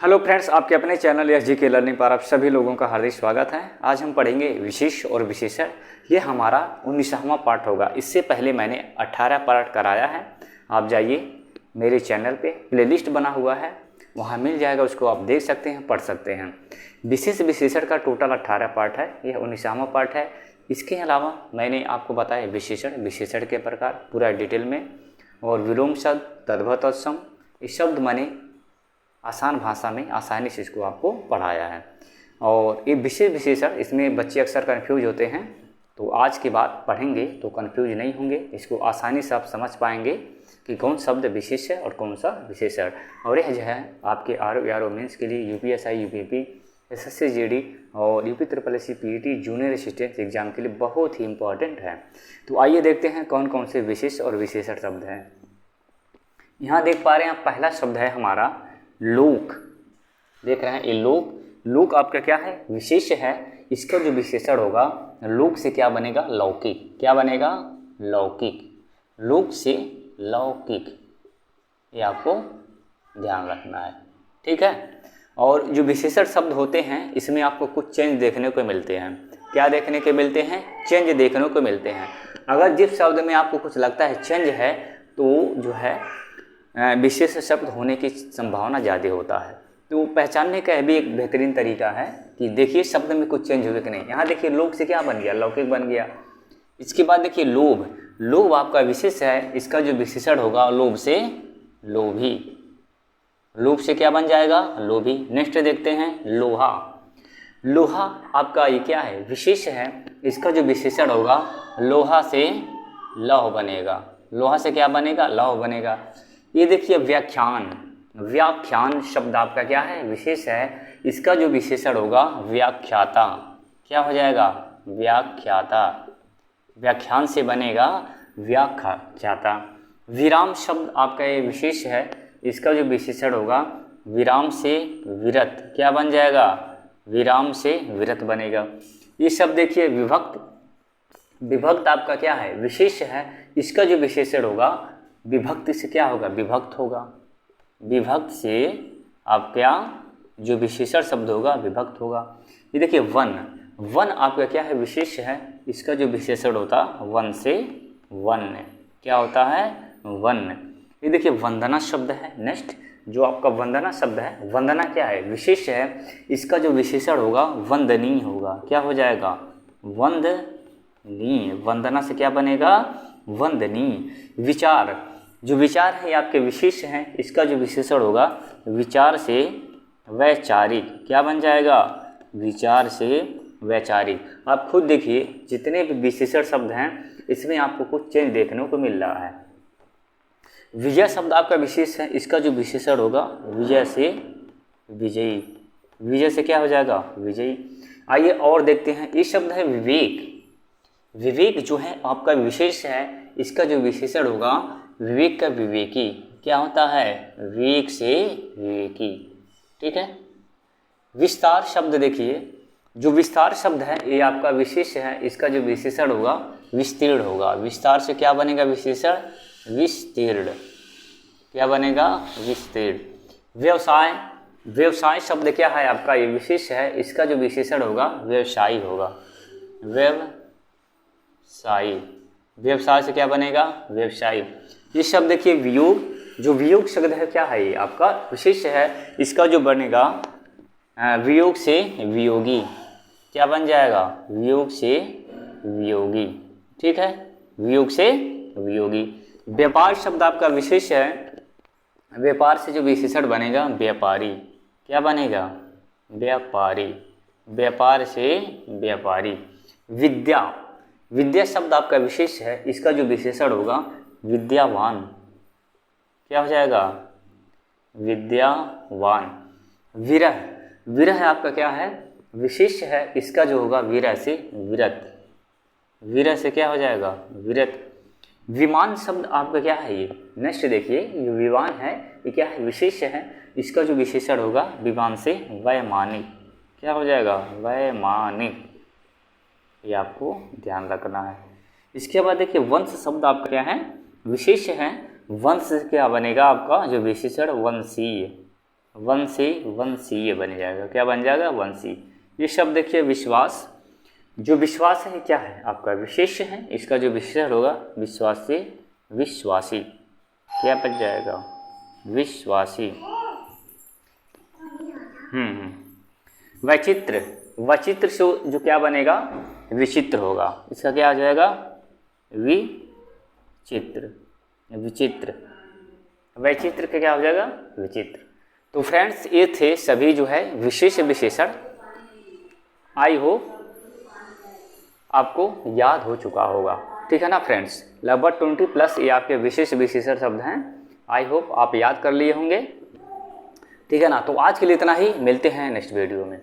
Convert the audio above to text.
Hello friends, आपके अपने channel SGK learning पर आप सभी लोगों का हार्दिक स्वागत है। आज हम पढ़ेंगे विशेष और विशेषण। ये हमारा 19वां पार्ट होगा। इससे पहले मैंने 18 पार्ट कराया है। आप जाइए मेरे चैनल पे, प्लेलिस्ट बना हुआ है, वहाँ मिल जाएगा, उसको आप देख सकते हैं, पढ़ सकते हैं। विशेष विशेषण का टोटल 18 पार्ट है, यह 19वां पार्ट है। इसके अलावा मैंने आपको बताया विशेषण के प्रकार पूरा डिटेल में, और विलोम शब्द, तद्भव तत्सम, इस शब्द मैंने आसान भाषा में आसानी से इसको आपको पढ़ाया है। और ये विशेष विशेषण, इसमें बच्चे अक्सर कन्फ्यूज होते हैं, तो आज के बाद पढ़ेंगे तो कन्फ्यूज नहीं होंगे। इसको आसानी से आप समझ पाएंगे कि कौन शब्द विशेष है और कौन सा विशेषण। और यह जो है आपके RO मेंस के लिए, UPSI, UPP, SSC GD और UP SSC PET junior assistant exam के लिए बहुत ही इम्पॉर्टेंट है। तो आइए देखते हैं कौन कौन से विशेष और विशेषण शब्द हैं। यहाँ देख पा रहे हैं आप, पहला शब्द है हमारा लोक। देख रहे हैं ये लोक। लोक आपका क्या है? विशेष है। इसका जो विशेषण होगा लोक से क्या बनेगा? लौकिक। क्या बनेगा? लौकिक। लोक से लौकिक, ये आपको ध्यान रखना है, ठीक है। और जो विशेषण शब्द होते हैं इसमें आपको कुछ चेंज देखने को मिलते हैं। क्या देखने के मिलते हैं? चेंज देखने को मिलते हैं। अगर जिस शब्द में आपको कुछ लगता है चेंज है, तो जो है विशेष शब्द होने की संभावना ज़्यादा होता है। तो पहचानने का भी एक बेहतरीन तरीका है कि देखिए शब्द में कुछ चेंज हुए कि नहीं। यहाँ देखिए लोक से क्या बन गया? लौकिक बन गया। इसके बाद देखिए लोभ। लोभ आपका विशेष है, इसका जो विशेषण होगा लोभ से लोभी। लोभ से क्या बन जाएगा? लोभी। नेक्स्ट देखते हैं लोहा। लोहा आपका ये क्या है? विशेष है। इसका जो विशेषण होगा लोहा से लौह बनेगा। लोहा से क्या बनेगा? लौह बनेगा। ये देखिए व्याख्यान। व्याख्यान शब्द आपका क्या है? विशेष है। इसका जो विशेषण होगा व्याख्याता। क्या हो जाएगा? व्याख्याता। व्याख्यान से बनेगा व्याख्याता। विराम शब्द आपका ये विशेष है। इसका जो विशेषण होगा विराम से विरत। क्या बन जाएगा? विराम से विरत बनेगा। ये शब्द देखिए विभक्त। विभक्त आपका क्या है? विशेष है। इसका जो विशेषण होगा विभक्त से क्या होगा? विभक्त होगा। विभक्त से आप क्या जो विशेषण शब्द होगा विभक्त होगा। ये देखिए वन। वन आपका क्या है? विशेष है। इसका जो विशेषण होता वन से वन्य। क्या होता है? वन्य। ये देखिए वंदना शब्द है। नेक्स्ट जो आपका वंदना शब्द है, वंदना क्या है? विशेष है। इसका जो विशेषण होगा वंदनीय होगा। क्या हो जाएगा? वंदनीय। वंदना से क्या बनेगा? वंदनीय। विचार। जो विचार है आपके विशेष हैं। इसका जो विशेषण होगा विचार से वैचारिक। क्या बन जाएगा? विचार से वैचारिक। आप खुद देखिए जितने भी विशेषण शब्द हैं इसमें आपको कुछ चेंज देखने को मिल रहा है। विजय शब्द आपका विशेष है। इसका जो विशेषण होगा विजय से विजयी। विजय से क्या हो जाएगा? विजयी। आइए और देखते हैं। ये शब्द है विवेक। विवेक जो है आपका विशेष है। इसका जो विशेषण होगा विवेक का विवेकी। क्या होता है? विवेक से विवेकी, ठीक है। विस्तार शब्द देखिए, जो विस्तार शब्द है ये आपका विशेष है। इसका जो विशेषण होगा विस्तीर्ण होगा। विस्तार से क्या बनेगा? विशेषण विस्तीर्ण। क्या बनेगा? विस्तीर्ण। व्यवसाय। व्यवसाय शब्द क्या है आपका? ये विशेष है। इसका जो विशेषण होगा व्यवसायी होगा। व्यवसायी। व्यवसाय से क्या बनेगा? व्यवसायी। ये शब्द देखिए वियोग। जो वियोग शब्द है क्या है? ये आपका विशेष है। इसका जो बनेगा वियोग से वियोगी। क्या बन जाएगा? वियोग से वियोगी, ठीक है। वियोग से वियोगी। व्यापार शब्द आपका विशेष है। व्यापार से जो विशेषण बनेगा व्यापारी। क्या बनेगा? व्यापारी। व्यापार से व्यापारी। विद्या। विद्या शब्द आपका विशेष है। इसका जो विशेषण होगा विद्यावान। क्या हो जाएगा? विद्यावान। विरह। विरह आपका क्या है? विशेष है। इसका जो होगा विरह से विरत। विरह से क्या हो जाएगा? विरत। विमान शब्द आपका क्या है? ये नेक्स्ट देखिए, ये विमान है ये क्या है? विशेष है। इसका जो विशेषण होगा विमान से वैमानिक। क्या हो जाएगा? वैमानिक। ये आपको ध्यान रखना है। इसके बाद देखिए वंश शब्द आपका क्या है? विशेष है। वंश से क्या बनेगा आपका जो विशेषण? वंशीय। वंशीय बन जाएगा। क्या बन जाएगा? वंशीय। ये शब्द देखिए विश्वास, जो विश्वास है क्या है? आपका विशेष्य है, इसका जो विशेषण होगा विश्वासी, विश्वासी। क्या बन जाएगा? विश्वासी। वैचित्र, वचित्र से जो क्या बनेगा? विचित्र होगा। इसका क्या आ जाएगा? विचित्र, विचित्र। वैचित्र का क्या हो जाएगा? विचित्र। तो फ्रेंड्स ये थे सभी जो है विशेष विशेषण। आई होप आपको याद हो चुका होगा, ठीक है ना फ्रेंड्स। लगभग 20+ ये आपके विशेष विशेषण शब्द हैं। आई होप आप याद कर लिए होंगे, ठीक है ना। तो आज के लिए इतना ही, मिलते हैं नेक्स्ट वीडियो में।